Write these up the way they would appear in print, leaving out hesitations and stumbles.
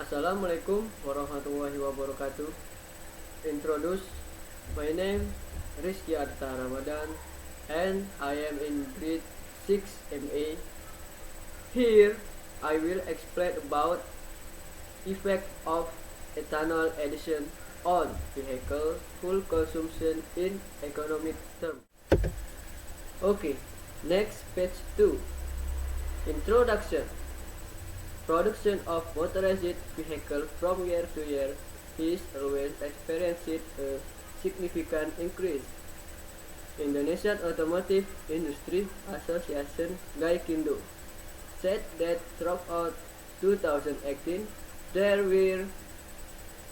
Assalamualaikum warahmatullahi wabarakatuh. Introduce. My name Rizky Arta Ramadan and I am in grade 6 MA. Here I will explain about effect of ethanol addition on vehicle fuel consumption in economic terms. Okay, next page 2. Introduction. Production of motorized vehicle from year to year is always experiencing a significant increase. Indonesian Automotive Industry Association Gaikindo said that throughout 2018 there were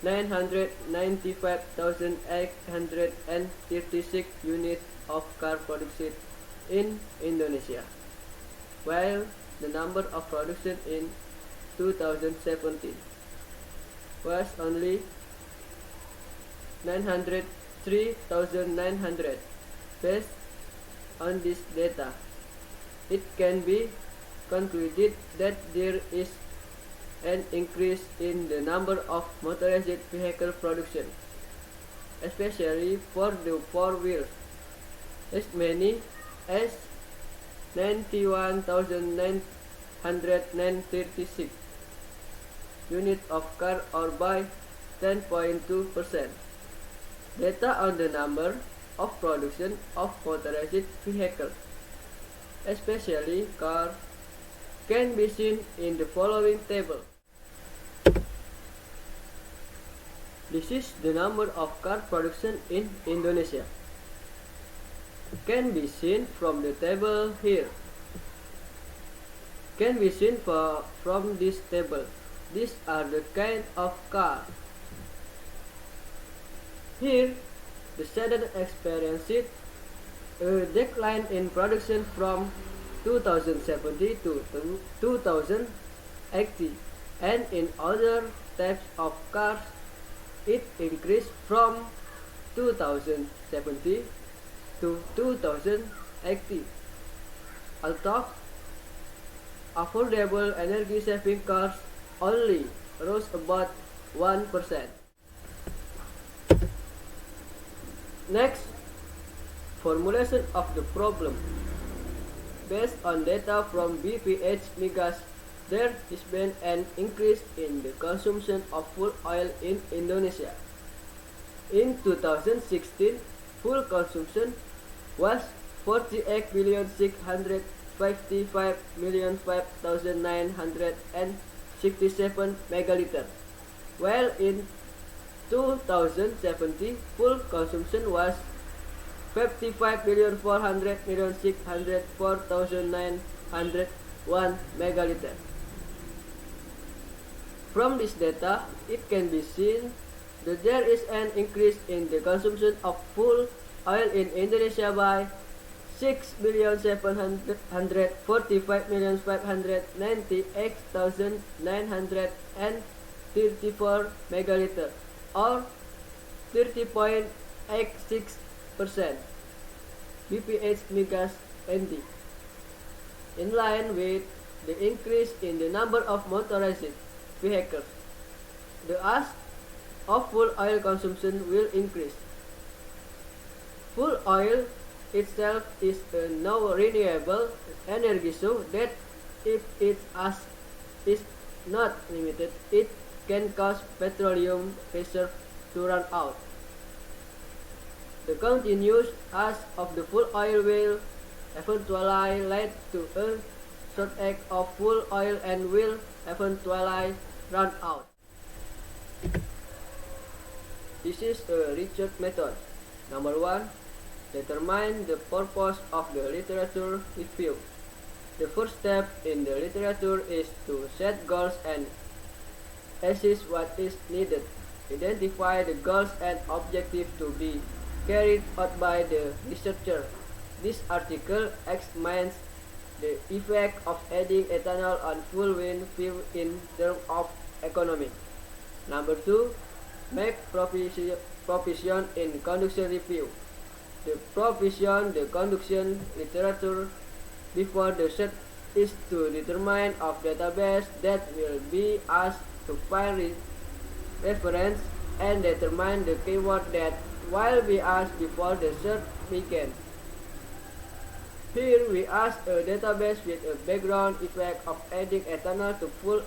995,836 units of car produced in Indonesia, while the number of production in 2017 was only 903,900. Based on this data, it can be concluded that there is an increase in the number of motorized vehicle production, especially for the four wheels. As many as 91,936 units of car, or by 10.2%. Data on the number of production of motorized vehicles, especially cars, can be seen in the following table. This is the number of car production in Indonesia. Can be seen from the table here. Can be seen from this table. These are the kind of car. Here, the sedan experienced a decline in production from 2070 to 2080, and in other types of cars, it increased from 2070 to 2080. Although affordable energy-saving cars only rose about 1%. Next, formulation of the problem. Based on data from BPH Migas, there has been an increase in the consumption of fuel oil in Indonesia. In 2016, fuel consumption was 48,655,5,967 megaliter, while in 2070 fuel consumption was 55,400,604,901 megaliter. From this data, it can be seen that there is an increase in the consumption of fuel oil in Indonesia by 6,798,934 megaliter, or 30.86%. BPH Migas ND. In line with the increase in the number of motorized vehicles, the ask of fuel oil consumption will increase. Fuel oil itself is a non-renewable energy, so that if its ask is not limited, it can cause petroleum reserve to run out. The continuous ask of the fuel oil will eventually lead to a shortage of fuel oil and will eventually run out. This is a research method. Number 1. Determine the purpose of the literature review. The first step in the literature is to set goals and assess what is needed. Identify the goals and objectives to be carried out by the researcher. This article examines the effect of adding ethanol on fuel fuel in terms of economy. Number 2. Make provision in conduction review. The conduction literature before the set is to determine of database that will be asked to find reference and determine the keyword that will be asked before the search begins. Here we ask a database with a background effect of adding ethanol to fuel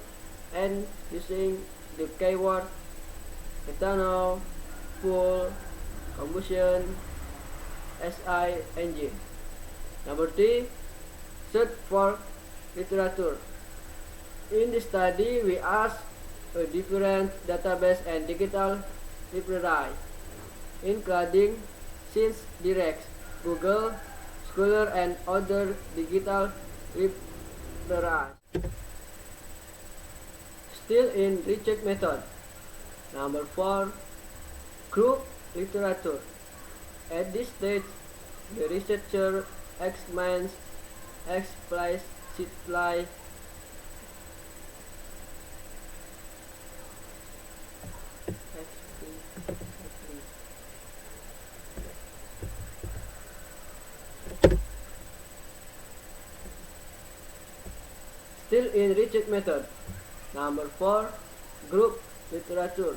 and using the keyword ethanol, fuel, combustion, SI engine. Number 3. Search for literature. In this study, we ask a different database and digital library, including ScienceDirect, Google, Scholar, and other digital libraries. Still in research method. Number 4. Group literature. At this stage, the researcher examines explicitly Still in research method. Number 4. Group literature.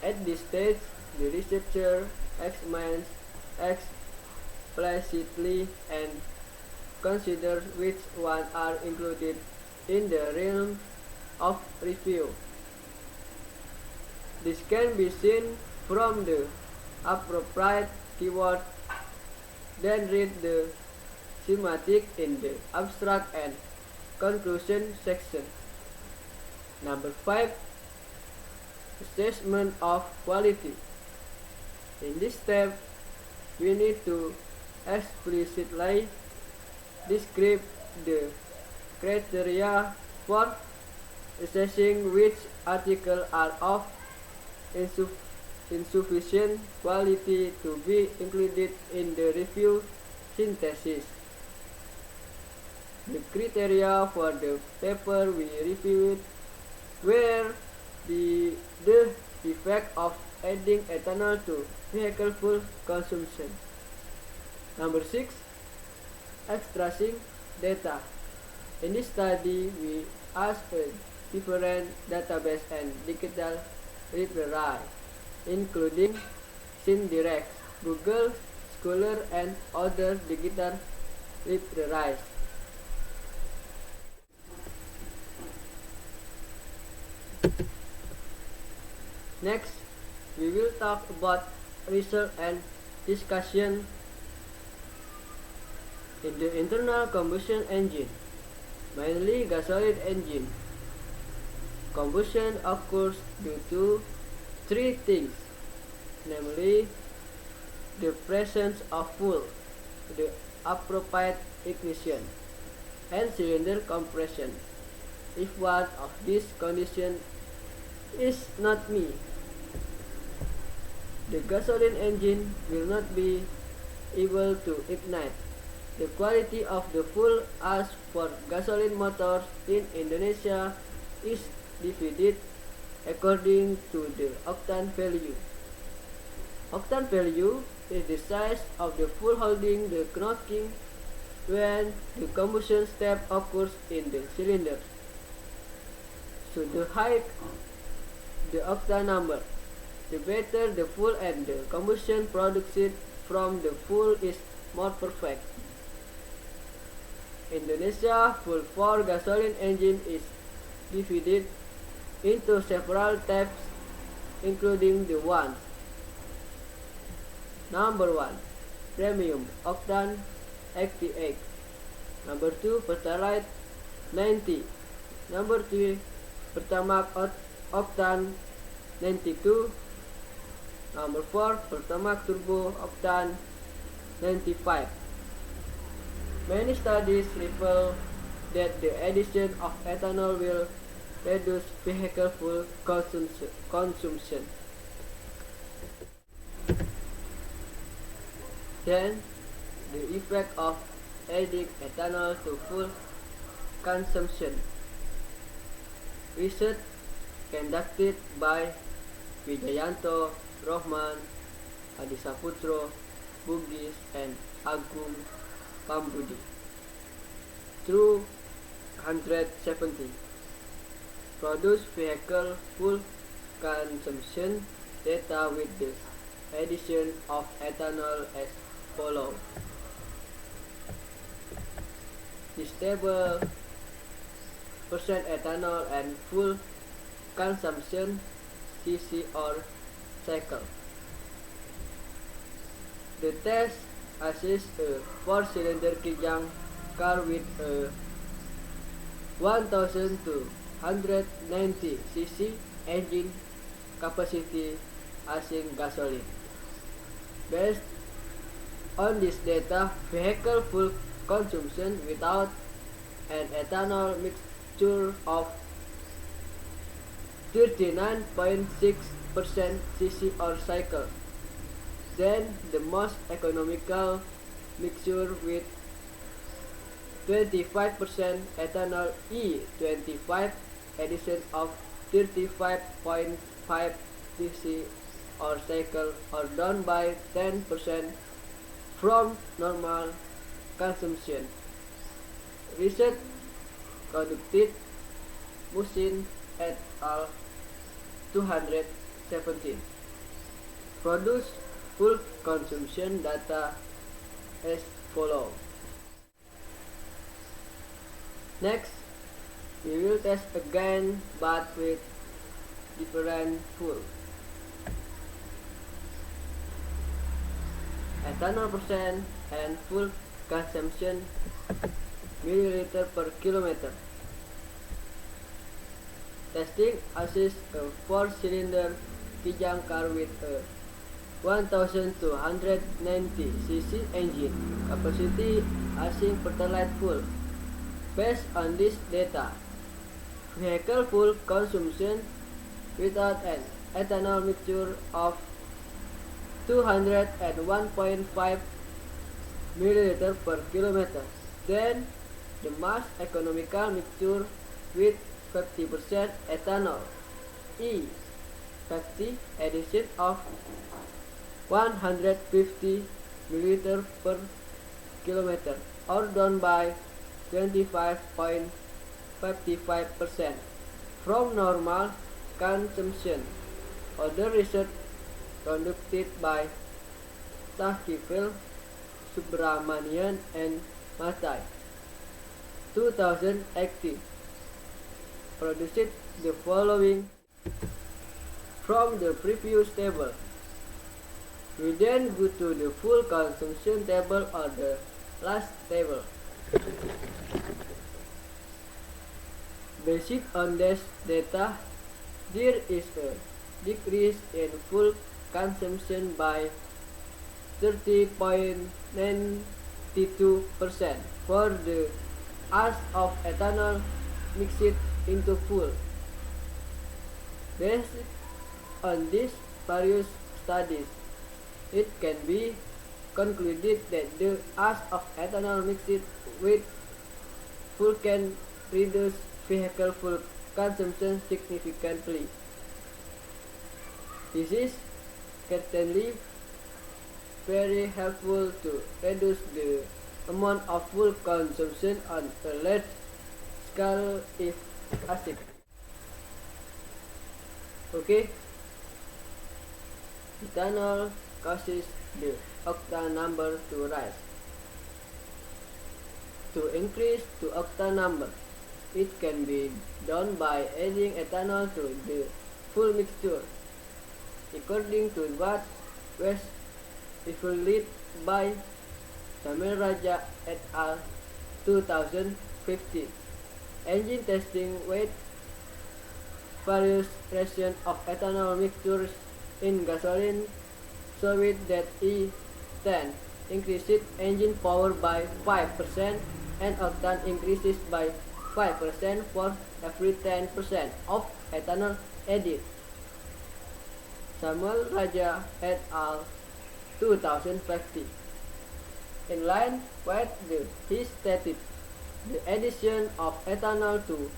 At this stage, the researcher examines explicitly and considers which ones are included in the realm of review. This can be seen from the appropriate keyword, then read the schematic in the abstract and conclusion section. Number 5. Assessment of quality. In this step, we need to explicitly describe the criteria for assessing which articles are of insufficient quality to be included in the review synthesis. The criteria for the paper we reviewed were the effect of adding ethanol to vehicle fuel consumption. Number 6. Extracting data. In this study, we asked a different database and digital library, including ScienceDirect, Google, Scholar, and other digital libraries. Next, we will talk about research and discussion in the internal combustion engine, mainly gasoline engine. Combustion occurs due to three things, namely the presence of fuel, the appropriate ignition, and cylinder compression. If one of these conditions is not met, the gasoline engine will not be able to ignite. The quality of the fuel asked for gasoline motors in Indonesia is divided according to the octane value. Octane value is the size of the fuel holding the knocking when the combustion step occurs in the cylinder. So the higher the octane number, the better the fuel and the combustion produced from the fuel is more perfect. Indonesia fuel for gasoline engine is divided into several types, including the ones. Number 1. Premium octane 88. Number 2. Pertalite 90. Number 3. Pertamax octane 92. Number 4. Pertamax turbo octane 95. Many studies reveal that the addition of ethanol will reduce vehicle fuel consumption. Then, the effect of adding ethanol to fuel consumption. Research conducted by Wijayanto, Rohman, Adisaputro, Bugis, and Agung Pambudi through 170. Produce vehicle fuel consumption data with the addition of ethanol as follows. This table percent ethanol and fuel consumption cc or cycle. The test assists a 4-cylinder Kijang car with a 1290 cc engine capacity using gasoline. Based on this data, vehicle fuel consumption without an ethanol mixture of 39.6% cc or cycle, then the most economical mixture with 25% ethanol E25 addition of 35.5 cc or cycle, or down by 10% from normal consumption. Research conducted Musin et al. 217. Produce fuel consumption data as follows. Next, we will test again but with different fuel. Ethanol percent and fuel consumption milliliter per kilometer. Testing assists a 4-cylinder Kijang car with a 1290 cc engine capacity using Pertalite fuel. Based on this data, vehicle fuel consumption without an ethanol mixture of 201.5 milliliter per kilometer, then the most economical mixture with 50% ethanol E50 addition of 150 milliliter per kilometer, or down by 25.55% from normal consumption. Other research conducted by Tahkifil, Subramanian and Matai 2018 produced the following from the previous table. We then go to the full consumption table or the last table. Based on this data, there is a decrease in fuel consumption by 30.92% for the ounce of ethanol mixed into fuel. Based on these various studies, it can be concluded that the ounce of ethanol mixed with fuel can reduce vehicle fuel consumption significantly. This is certainly very helpful to reduce the amount of fuel consumption on a large scale if achieved. Okay, ethanol causes the octane number to rise. To increase the octane number, it can be done by adding ethanol to the fuel mixture. According to what was evaluated by Samir Raja et al. 2015, engine testing with various rations of ethanol mixtures in gasoline showed that E10 increased engine power by 5% and octane increases by 5% for every 10% of ethanol added. Samuel Raja et al. 2050. In line with he stated, the addition of ethanol to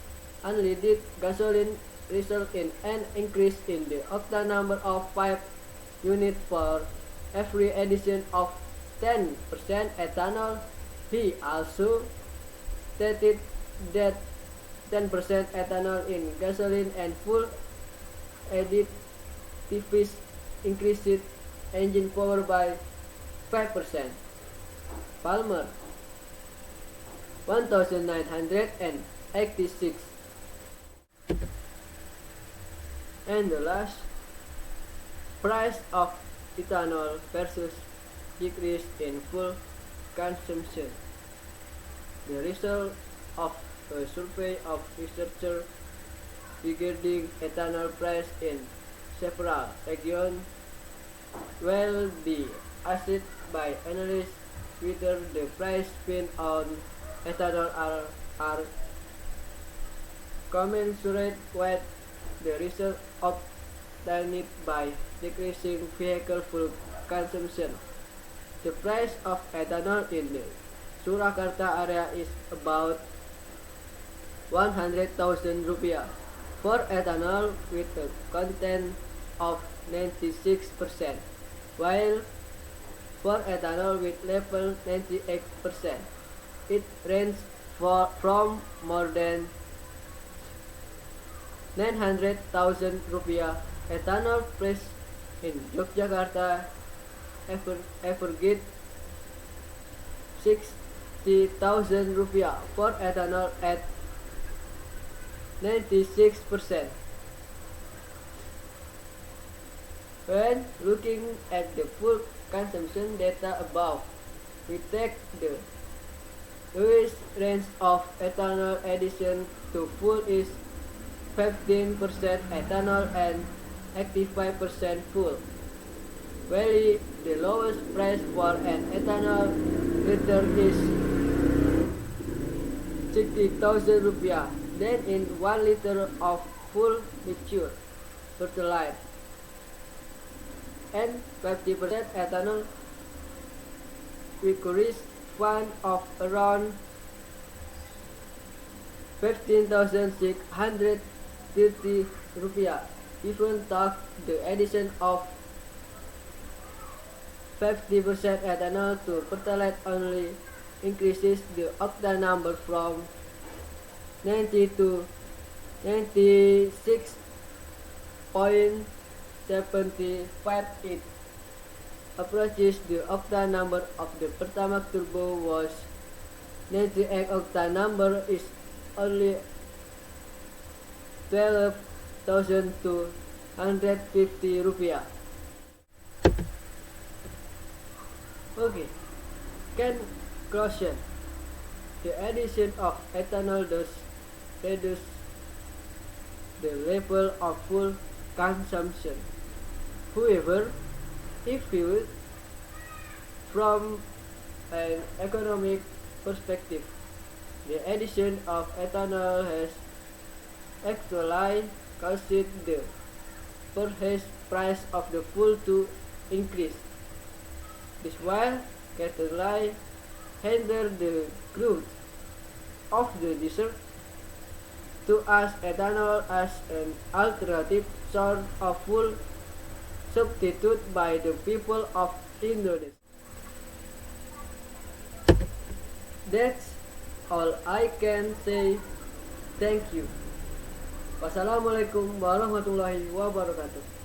unleaded gasoline result in an increase in the octane number of 5 units for every addition of 10% ethanol. He also stated that 10% ethanol in gasoline and fuel additives increased engine power by 5%. Palmer 1986. And the last, price of ethanol versus decrease in fuel consumption. The result of a survey of researchers regarding ethanol price in several regions will be asked by analysts whether the price spent on ethanol are commensurate with the result obtained by decreasing vehicle fuel consumption. The price of ethanol in the Surakarta area is about 100,000 rupiah for ethanol with a content of 96%, while for ethanol with level 98%, it ranges from more than 900,000 rupiah. Ethanol price in Yogyakarta averaged 60,000 rupiah for ethanol at 96%. When looking at the fuel consumption data above, we take the lowest range of ethanol addition to fuel is 15% ethanol and 85% fuel, while the lowest price for an ethanol liter is 60,000 rupiah. Then in 1 liter of full mature fertilizer and 50% ethanol requires fund of around 15,630 rupiah. Even though the addition of 50% ethanol to fertilizer only increases the octane number from 90 to 96.75. It approaches the octane number of the Pertamax Turbo was 98. Octane number is only 12,250 rupiah. Okay, conclusion. The addition of ethanol does reduce the level of fuel consumption. However, if viewed from an economic perspective, the addition of ethanol has actually caused the purchase price of the fuel to increase. This will greatly hinder the growth of the diesel. To us, ethanol as an alternative source of fuel substitute by the people of Indonesia. That's all I can say. Thank you. Wassalamualaikum warahmatullahi wabarakatuh.